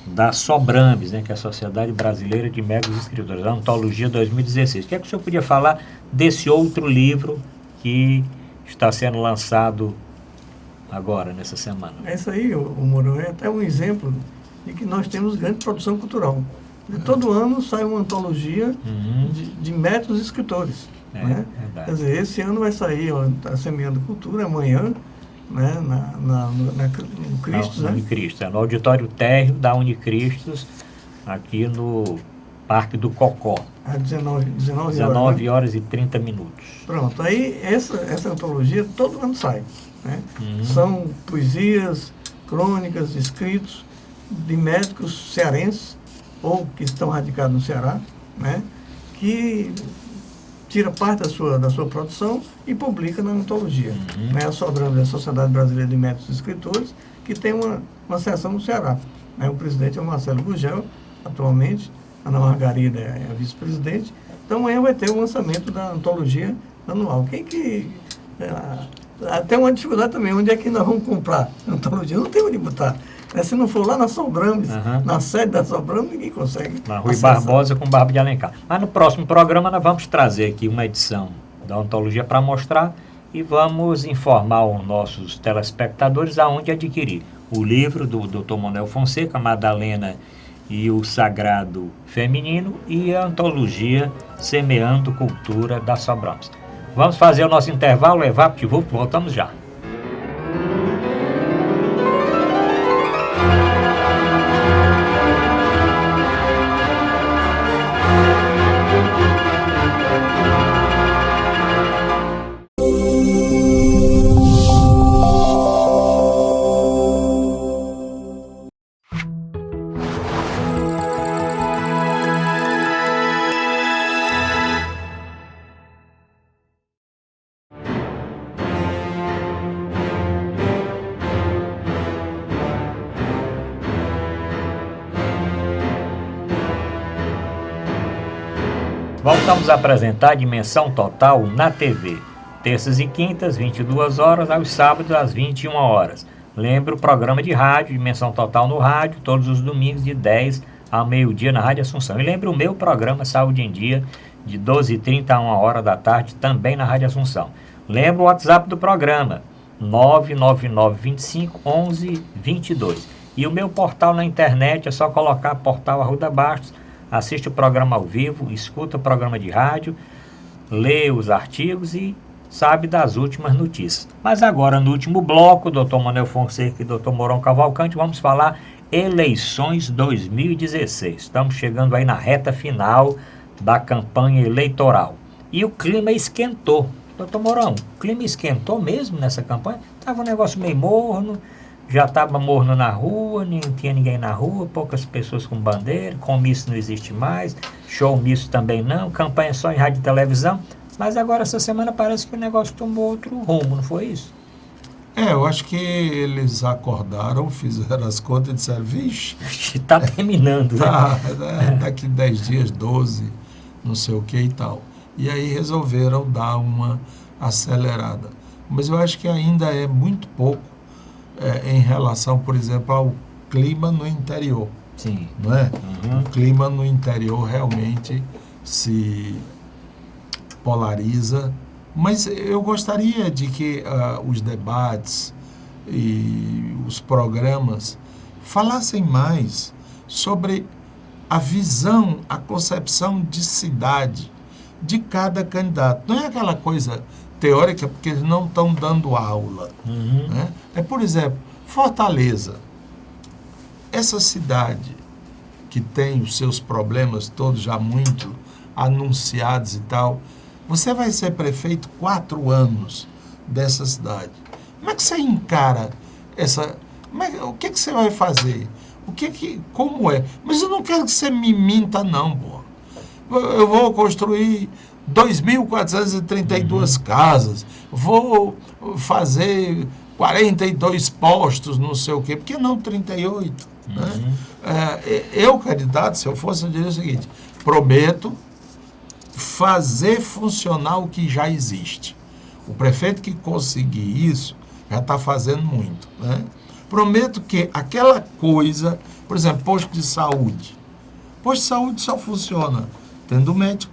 da Sobrambes, né, que é a Sociedade Brasileira de Médicos e Escritores, a Antologia 2016. O que é que o senhor podia falar desse outro livro que está sendo lançado agora, nessa semana?
Isso aí, o Mourão, é até um exemplo de que nós temos grande produção cultural. Todo ano sai uma antologia de médicos e escritores. Né? Quer dizer, esse ano vai sair, está Semeando Cultura, amanhã, né? No Cristos, né?
Unicristos, no auditório térreo da Unicristos, aqui no Parque do Cocó.
Às 19
horas e 30 minutos.
Pronto, aí essa antologia todo ano sai. Né? São poesias, crônicas, escritos de médicos cearenses, ou que estão radicados no Ceará, né? Que tira parte da sua produção e publica na antologia. Né? A Sobrambes é a Sociedade Brasileira de Médicos e Escritores, que tem uma seção no Ceará. Né? O presidente é o Marcelo Gugel, atualmente, a Ana Margarida é a vice-presidente. Então amanhã vai ter o lançamento da antologia anual. Tem uma dificuldade também, onde é que nós vamos comprar a antologia? Não tem onde botar. Se não for lá na Sobrambes, na sede da Sobrambes, ninguém consegue.
Na Rui Barbosa com Barba de Alencar. Mas no próximo programa nós vamos trazer aqui uma edição da antologia para mostrar e vamos informar os nossos telespectadores aonde adquirir o livro do Dr. Manuel Fonseca, Madalena e o Sagrado Feminino, e a antologia Semeando Cultura da Sobrambes. Vamos fazer o nosso intervalo, voltamos já. Voltamos a apresentar Dimensão Total na TV. Terças e quintas, 22 horas, aos sábados, às 21 horas. Lembre o programa de rádio, Dimensão Total no rádio, todos os domingos, de 10 ao meio-dia, na Rádio Assunção. E lembre o meu programa Saúde em Dia, de 12h30 a 1h da tarde, também na Rádio Assunção. Lembre o WhatsApp do programa, 999251122. E o meu portal na internet, é só colocar Portal Arruda Bastos, assiste o programa ao vivo, escuta o programa de rádio, lê os artigos e sabe das últimas notícias. Mas agora, no último bloco, Dr. Manuel Fonseca e Dr. Mourão Cavalcante, vamos falar eleições 2016. Estamos chegando aí na reta final da campanha eleitoral. E o clima esquentou. Dr. Mourão, o clima esquentou mesmo nessa campanha? Estava um negócio meio morno, já estava morno na rua, não tinha ninguém na rua, poucas pessoas com bandeira, comício não existe mais, showmício também não, campanha só em rádio e televisão. Mas agora, essa semana, parece que o negócio tomou outro rumo, não foi isso?
Eu acho que eles acordaram, fizeram as contas e disseram, vixe...
Está terminando, né?
Daqui 10 dias, 12, não sei o que e tal. E aí resolveram dar uma acelerada. Mas eu acho que ainda é muito pouco em relação, por exemplo, ao clima no interior.
Sim.
Não é?
Uhum.
O clima no interior realmente se polariza, mas eu gostaria de que os debates e os programas falassem mais sobre a visão, a concepção de cidade de cada candidato. Não é aquela coisa teórica, porque eles não estão dando aula.
Uhum.
Né? Por exemplo, Fortaleza, essa cidade que tem os seus problemas todos já muito anunciados e tal, você vai ser prefeito 4 anos dessa cidade. Como é que você encara essa... o que você vai fazer? Como é? Mas eu não quero que você me minta, não, pô. Eu vou construir 2.432 casas, vou fazer 42 postos, não sei o quê. Por que não 38? Né? Eu, candidato, se eu fosse, eu diria o seguinte: prometo fazer funcionar o que já existe. O prefeito que conseguir isso já está fazendo muito. Né? Prometo que aquela coisa, por exemplo, posto de saúde. Posto de saúde só funciona tendo médico,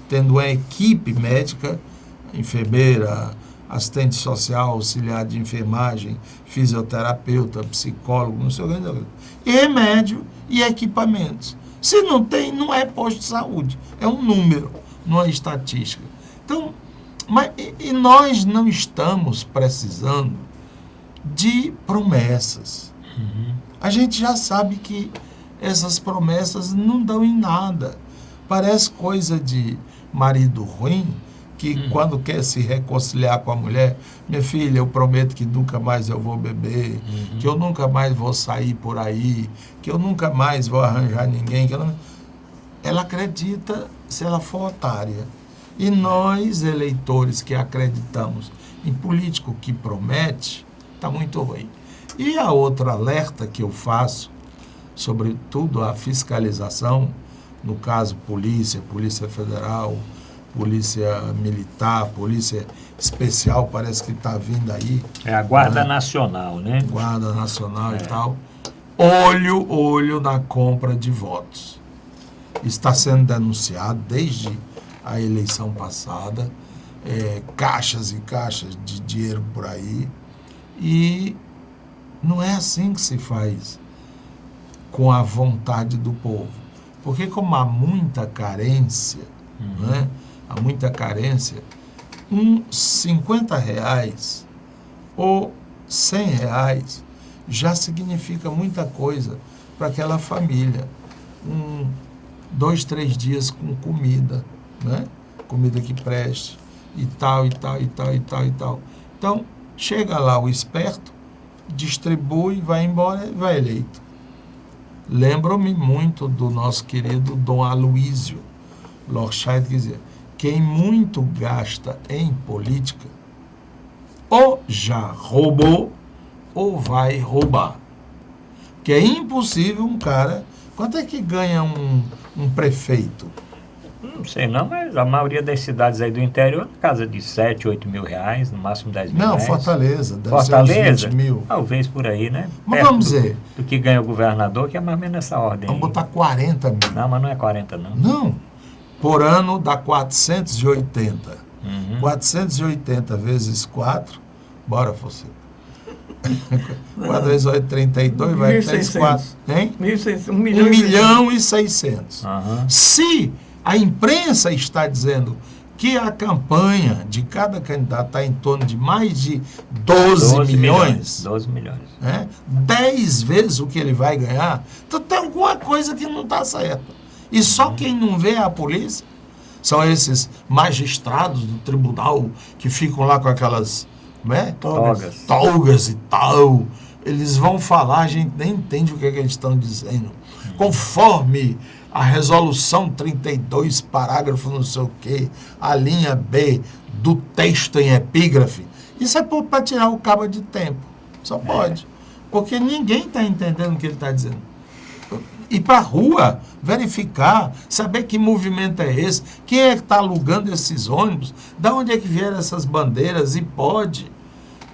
tendo uma equipe médica, enfermeira, assistente social, auxiliar de enfermagem, fisioterapeuta, psicólogo, não sei o que, e remédio e equipamentos. Se não tem, não é posto de saúde, é um número, não é estatística. Então, e nós não estamos precisando de promessas.
Uhum.
A gente já sabe que essas promessas não dão em nada. Parece coisa de marido ruim, que quando quer se reconciliar com a mulher, minha filha, eu prometo que nunca mais eu vou beber, que eu nunca mais vou sair por aí, que eu nunca mais vou arranjar ninguém. Ela acredita se ela for otária. E nós, eleitores que acreditamos em político que promete, está muito ruim. E a outra alerta que eu faço, sobretudo a fiscalização, no caso Polícia Federal, Polícia Militar, Polícia Especial, parece que está vindo aí.
É a Guarda Nacional, né?
Guarda Nacional e tal. Olho na compra de votos. Está sendo denunciado desde a eleição passada, caixas e caixas de dinheiro por aí, e não é assim que se faz com a vontade do povo. Porque como há muita carência, né? Há muita carência, R$50 ou R$100 já significa muita coisa para aquela família. 2, 3 dias com comida, né? Comida que preste, e tal, e tal, e tal, e tal, e tal. Então, chega lá o esperto, distribui, vai embora e vai eleito. Lembro-me muito do nosso querido Dom Aloísio Lorscheid, que dizia: quem muito gasta em política, ou já roubou, ou vai roubar. Porque é impossível um cara... Quanto é que ganha um prefeito?
Não sei não, mas a maioria das cidades aí do interior, na casa de 7, 8 mil reais, no máximo 10 mil
Não,
reais.
Fortaleza, deve
Fortaleza,
ser uns 20 mil.
Talvez por aí, né?
Mas
Perto
vamos dizer...
do que ganha o governador, que é mais ou menos nessa ordem.
Vamos
aí.
botar 40 mil.
Não, mas não é 40 não.
Não. Por ano dá 480.
Uhum.
480 vezes 4, bora, Fonseca. 4 vezes 8, 32, vai 3, 4. Hein?
1.600, 1
1
milhão,
milhão e 600.
Uhum.
Se a imprensa está dizendo que a campanha de cada candidato está em torno de mais de 12 milhões,
12 milhões.
né? 10 vezes o que ele vai ganhar, então tem alguma coisa que não está certa. E só quem não vê é a polícia. São esses magistrados do tribunal que ficam lá com aquelas, né, togas e tal. Eles vão falar, a gente nem entende o que, é que eles estão dizendo. Conforme a resolução 32, parágrafo não sei o quê, a linha B do texto em epígrafe. Isso é para tirar o cabo de tempo. Só pode. Porque ninguém está entendendo o que ele está dizendo. Ir para a rua, verificar, saber que movimento é esse, quem é que está alugando esses ônibus, de onde é que vieram essas bandeiras, e pode.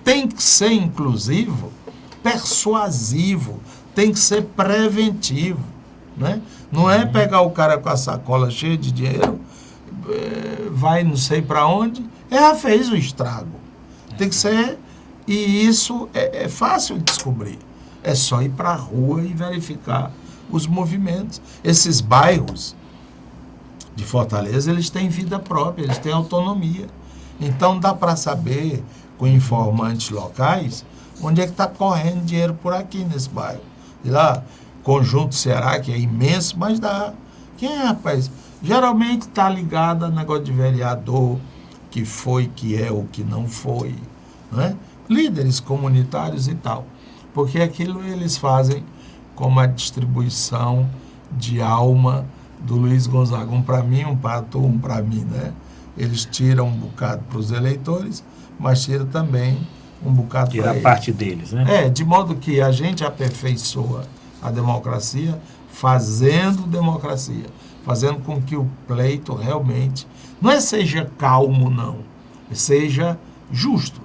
Tem que ser inclusivo, persuasivo, tem que ser preventivo. Né? Não é pegar o cara com a sacola cheia de dinheiro, vai não sei para onde, já fez o estrago. Tem que ser, e isso é fácil de descobrir. É só ir para a rua e verificar os movimentos. Esses bairros de Fortaleza, eles têm vida própria, eles têm autonomia. Então dá para saber, com informantes locais, onde é que está correndo dinheiro por aqui nesse bairro. E lá, Conjunto Ceará, que é imenso, mas dá. Quem é, rapaz? Geralmente está ligado a negócio de vereador, que foi, que é ou que não foi, né? Líderes comunitários e tal. Porque aquilo eles fazem como a distribuição de alma do Luiz Gonzaga. Um para mim, um para tu, um para mim, né? Eles tiram um bocado para os eleitores, mas tiram também um bocado para eles.
Tira a parte deles, né?
De modo que a gente aperfeiçoa a democracia fazendo democracia, fazendo com que o pleito realmente não seja calmo, não, seja justo,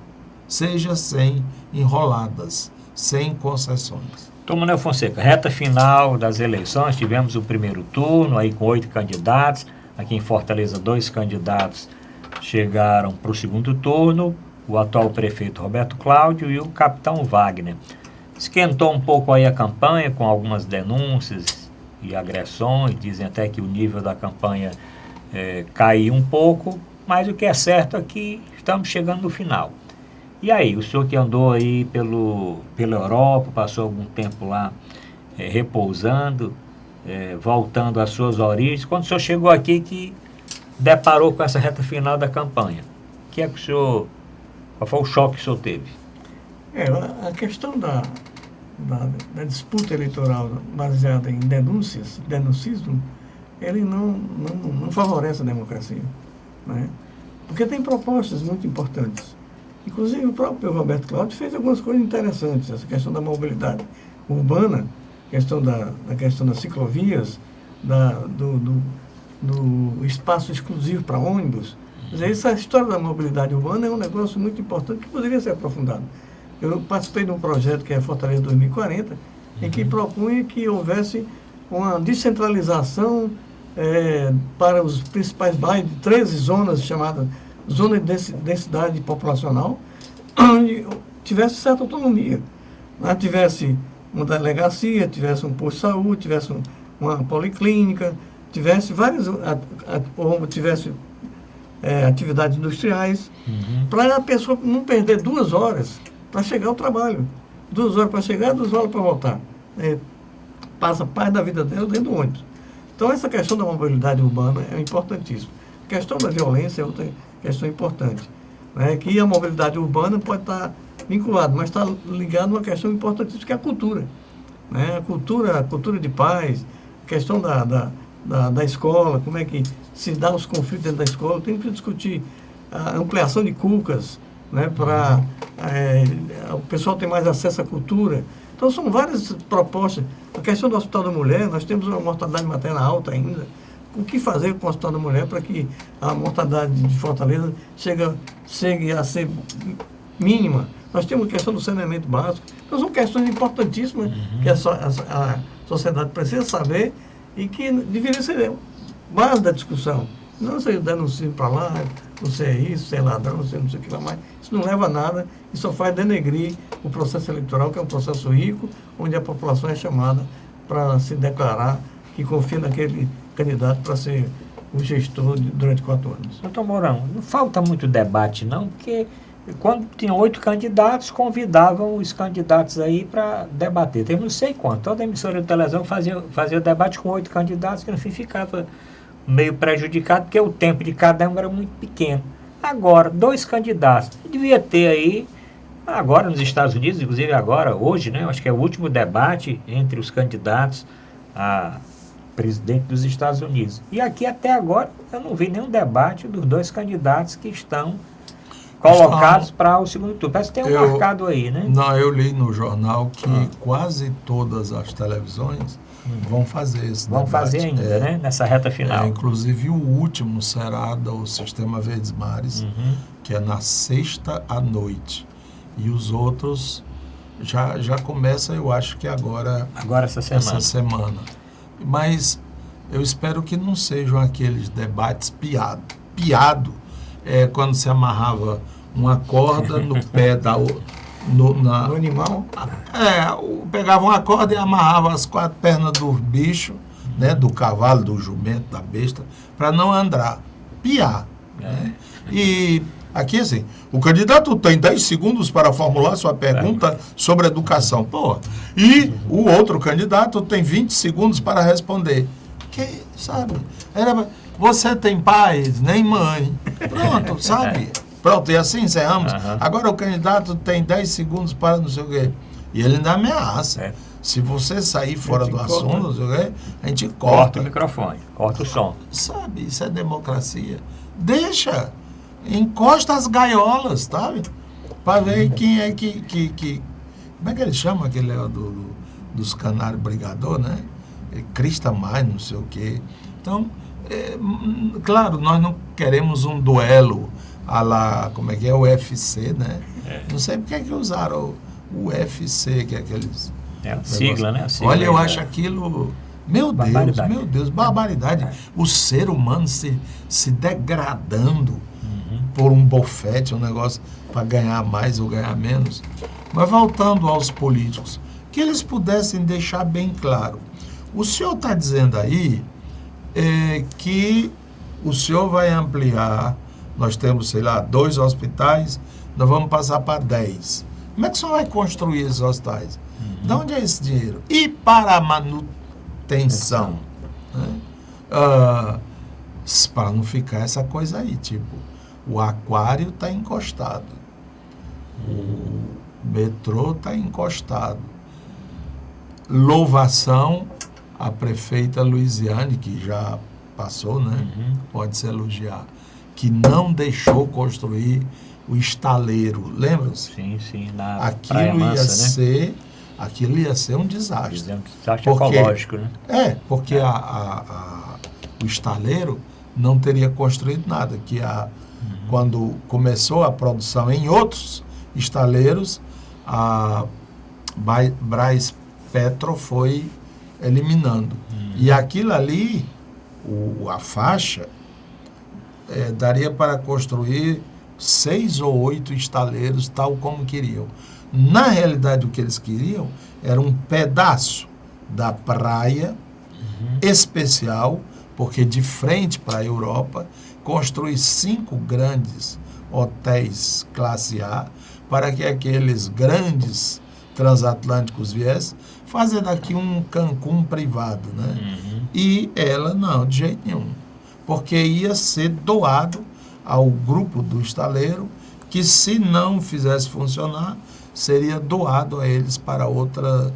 seja sem enroladas, sem concessões.
Então, Manuel Fonseca, reta final das eleições, tivemos o primeiro turno, aí com 8 candidatos, aqui em Fortaleza 2 candidatos chegaram para o segundo turno, o atual prefeito Roberto Cláudio e o capitão Wagner. Esquentou um pouco aí a campanha com algumas denúncias e agressões, dizem até que o nível da campanha caiu um pouco, mas o que é certo é que estamos chegando no final. E aí, o senhor que andou aí pela Europa, passou algum tempo lá repousando, voltando às suas origens, quando o senhor chegou aqui que deparou com essa reta final da campanha, qual foi o choque que o senhor teve?
A questão da disputa eleitoral baseada em denuncismo, ele não favorece a democracia, né? Porque tem propostas muito importantes. Inclusive o próprio Roberto Cláudio fez algumas coisas interessantes, essa questão da mobilidade urbana, questão da questão das ciclovias, do espaço exclusivo para ônibus. Quer dizer, essa história da mobilidade urbana é um negócio muito importante que poderia ser aprofundado. Eu participei de um projeto que é Fortaleza 2040, em que propunha que houvesse uma descentralização para os principais bairros de 13 zonas chamadas zona de densidade populacional, onde tivesse certa autonomia. Lá tivesse uma delegacia, tivesse um posto de saúde, tivesse uma policlínica, tivesse várias, tivesse atividades industriais, para a pessoa não perder 2 horas para chegar ao trabalho. 2 horas para chegar, 2 horas para voltar. Passa parte da vida dela dentro do ônibus. Então, essa questão da mobilidade urbana é importantíssima. A questão da violência é outra questão importante. Né? Que a mobilidade urbana pode estar vinculada, mas está ligada a uma questão importantíssima, que é a cultura. Né? A cultura de paz, a questão da escola, como é que se dá os conflitos dentro da escola. Tem que discutir a ampliação de cucas, né, para o pessoal ter mais acesso à cultura. Então, são várias propostas. A questão do Hospital da Mulher, nós temos uma mortalidade materna alta ainda. o que fazer com a situação da mulher para que a mortalidade de Fortaleza chegue a ser mínima. Nós temos a questão do saneamento básico. Então, são questões importantíssimas que a sociedade precisa saber e que deveria ser base da discussão. Não sei denuncio para lá, você é isso, você é ladrão, você não sei o que lá mais. Isso não leva a nada e só faz denegrir o processo eleitoral, que é um processo rico, onde a população é chamada para se declarar que confia naquele candidato para ser o gestor durante 4 anos.
Doutor Mourão, não falta muito debate não, porque quando tinham 8 candidatos, convidavam os candidatos aí para debater. Tem não sei quanto, toda emissora de televisão fazia debate com 8 candidatos, que no fim ficava meio prejudicado, porque o tempo de cada um era muito pequeno. Agora, 2 candidatos, devia ter aí, agora nos Estados Unidos, inclusive agora, hoje, né, acho que é o último debate entre os candidatos a presidente dos Estados Unidos. E aqui até agora eu não vi nenhum debate dos 2 candidatos que estão colocados para o segundo turno. Parece que tem um marcado aí, né?
Não, eu li no jornal que quase todas as televisões vão fazer esse
debate. Vão fazer ainda, né? Nessa reta final.
Inclusive o último será do Sistema Verdes Mares, que é na sexta à noite. E os outros já começam, eu acho que agora essa semana. Mas eu espero que não sejam aqueles debates piado. Quando se amarrava uma corda no pé no
animal?
Pegava uma corda e amarrava as 4 pernas do bicho, né, do cavalo, do jumento, da besta, para não andar. Piar. Né? E aqui, assim, o candidato tem 10 segundos para formular sua pergunta sobre educação. E o outro candidato tem 20 segundos para responder. Sabe? Você tem pai, nem mãe. Pronto, sabe? Pronto, e assim encerramos. Agora o candidato tem 10 segundos para não sei o quê. E ele ainda ameaça. Se você sair fora do assunto, não sei o quê, a gente corta.
Corta o microfone, corta o som.
Sabe, isso é democracia. Deixa. Encosta as gaiolas, sabe? Para ver quem é que... Como é que ele chama aquele dos canários brigador, né? Crista mais, não sei o quê. Então, claro, nós não queremos um duelo a lá, como é que é, o UFC, né? Não sei porque é que usaram o UFC, que é aqueles...
a sigla, né? A sigla.
Olha, eu acho aquilo... Meu Deus, barbaridade. O ser humano se degradando por um bofete, um negócio para ganhar mais ou ganhar menos. Mas voltando aos políticos, que eles pudessem deixar bem claro. O senhor está dizendo aí que o senhor vai ampliar, nós temos, sei lá, 2 hospitais, nós vamos passar para 10. Como é que o senhor vai construir esses hospitais? De onde é esse dinheiro? E para a manutenção? Né? Para não ficar essa coisa aí, tipo, o aquário está encostado, o metrô está encostado. Louvação a prefeita Luiziane, que já passou, né? Pode se elogiar, que não deixou construir o estaleiro, lembram-se?
Sim, na Praia Mansa, né?
Aquilo ia ser um desastre.
Um desastre ecológico, né?
Porque o estaleiro não teria construído nada, que quando começou a produção em outros estaleiros, a Brás Petro foi eliminando. E aquilo ali, a faixa, daria para construir 6 ou 8 estaleiros, tal como queriam. Na realidade, o que eles queriam era um pedaço da praia especial, porque de frente para a Europa, construir 5 grandes hotéis classe A, para que aqueles grandes transatlânticos viessem, fazer daqui um Cancún privado, né? E ela não, de jeito nenhum, porque ia ser doado ao grupo do estaleiro, que se não fizesse funcionar, seria doado a eles para outra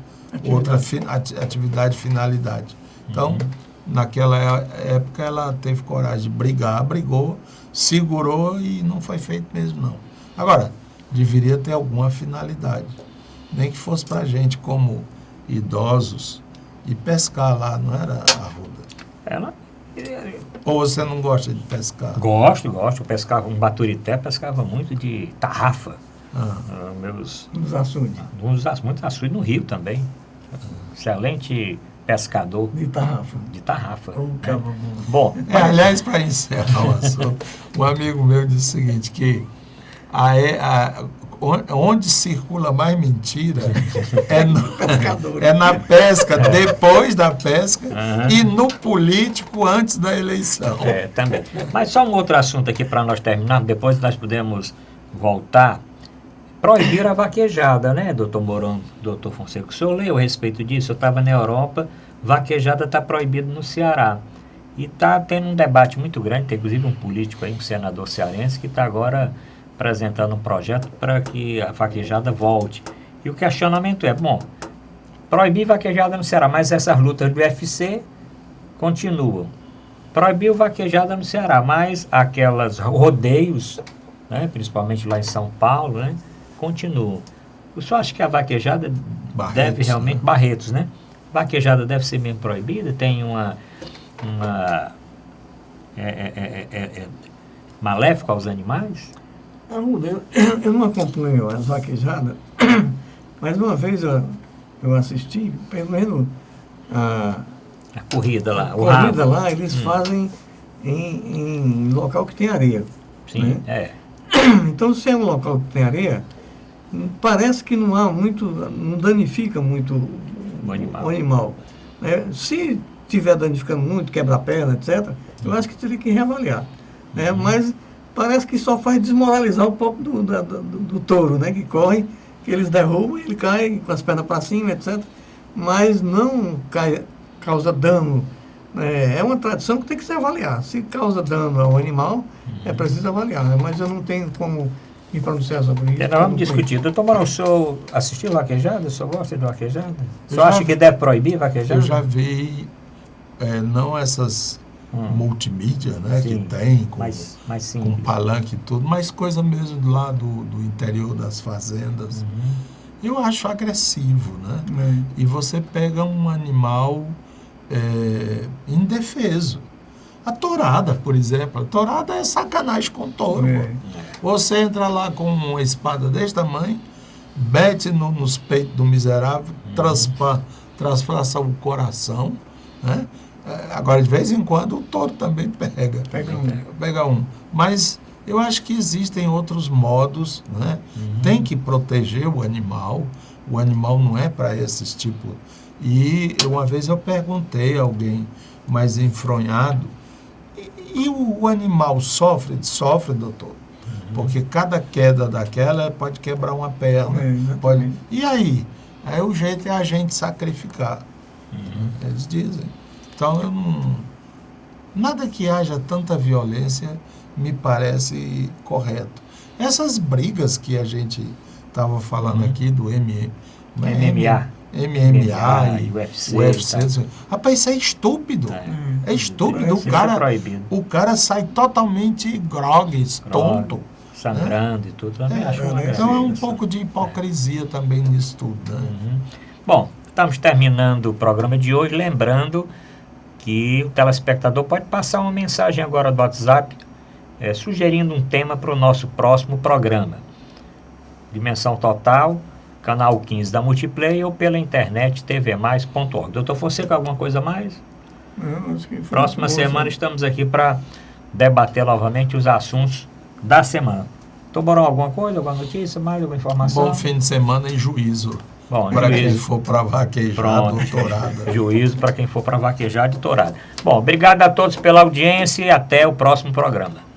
atividade, finalidade. Então, naquela época, ela teve coragem de brigar, brigou, segurou e não foi feito mesmo, não. Agora, deveria ter alguma finalidade. Nem que fosse para a gente, como idosos, e pescar lá, não era, Arruda? Ou você não gosta de pescar?
Gosto. Eu pescava em Baturité, pescava muito de tarrafa.
Nos açudes.
Muitos açudes no Rio também. Excelente pescador.
De tarrafa.
De tarrafa.
Bom.
Aliás, para encerrar o assunto, um amigo meu disse o seguinte, que onde circula mais mentira é na pesca, depois da pesca, e no político antes da eleição.
Também. Mas só um outro assunto aqui para nós terminarmos, depois nós podemos voltar. Proibir a vaquejada, né, doutor Mourão, doutor Fonseca? O senhor leu a respeito disso? Eu estava na Europa, vaquejada está proibida no Ceará. E está tendo um debate muito grande, tem inclusive um político aí, um senador cearense, que está agora apresentando um projeto para que a vaquejada volte. E o questionamento é, proibir vaquejada no Ceará, mas essas lutas do UFC continuam. Proibiu vaquejada no Ceará, mas aquelas rodeios, né, principalmente lá em São Paulo, né, continuam. O senhor acha que a vaquejada deve realmente... Né? Barretos, né? Vaquejada deve ser mesmo proibida? Tem uma maléfica aos animais?
Eu não acompanho as vaquejadas, mas uma vez eu assisti, pelo menos a
corrida lá.
Eles fazem em local que tem areia.
Sim,
né? Então, se é um local que tem areia, parece que não danifica muito o animal. Se estiver danificando muito, quebra a perna, etc., eu acho que teria que reavaliar. Mas parece que só faz desmoralizar o próprio do touro, né? Que corre, que eles derrubam, ele cai com as pernas para cima, etc. Mas não causa dano. É uma tradição que tem que se avaliar. Se causa dano ao animal, é preciso avaliar. Mas eu não tenho como me pronunciar sobre isso.
Nós vamos discutir. Doutor Mourão, o senhor assistiu vaquejada? O senhor gosta de vaquejada? O senhor acha que deve proibir vaquejada?
Eu já vi, não essas multimídia, né, que tem, com palanque e tudo, mas coisa mesmo lá do interior das fazendas. Eu acho agressivo, né? E você pega um animal indefeso. A tourada, por exemplo. A tourada é sacanagem com o touro. Você entra lá com uma espada desse tamanho, bate nos peitos do miserável, traspassa o coração, né? Agora, de vez em quando, o touro também pega um. Mas eu acho que existem outros modos, né? Tem que proteger o animal não é para esses tipos. E uma vez eu perguntei a alguém mais enfronhado, e o animal sofre? Sofre, doutor. Porque cada queda daquela pode quebrar uma perna. E aí? Aí o jeito é a gente sacrificar. Eles dizem. Então, nada que haja tanta violência me parece correto. Essas brigas que a gente estava falando aqui do MMA e UFC. Rapaz, isso é estúpido. É estúpido. O cara sai totalmente grogue, tonto.
Sangrando e tudo.
Então é um pouco de hipocrisia também nisso tudo. Né?
Bom, estamos terminando o programa de hoje, lembrando que o telespectador pode passar uma mensagem agora do WhatsApp sugerindo um tema para o nosso próximo programa. Dimensão Total, canal 15 da Multiplay ou pela internet tvmais.org. Doutor Fonseca, alguma coisa a mais?
Acho que
Próxima semana estamos aqui para debater novamente os assuntos da semana. Doutor Mourão, alguma coisa, alguma notícia, mais alguma informação?
Bom fim de semana e juízo.
Bom,
para quem for para vaquejada ou tourada.
Juízo para quem for para vaquejada e tourada. Bom, obrigado a todos pela audiência e até o próximo programa.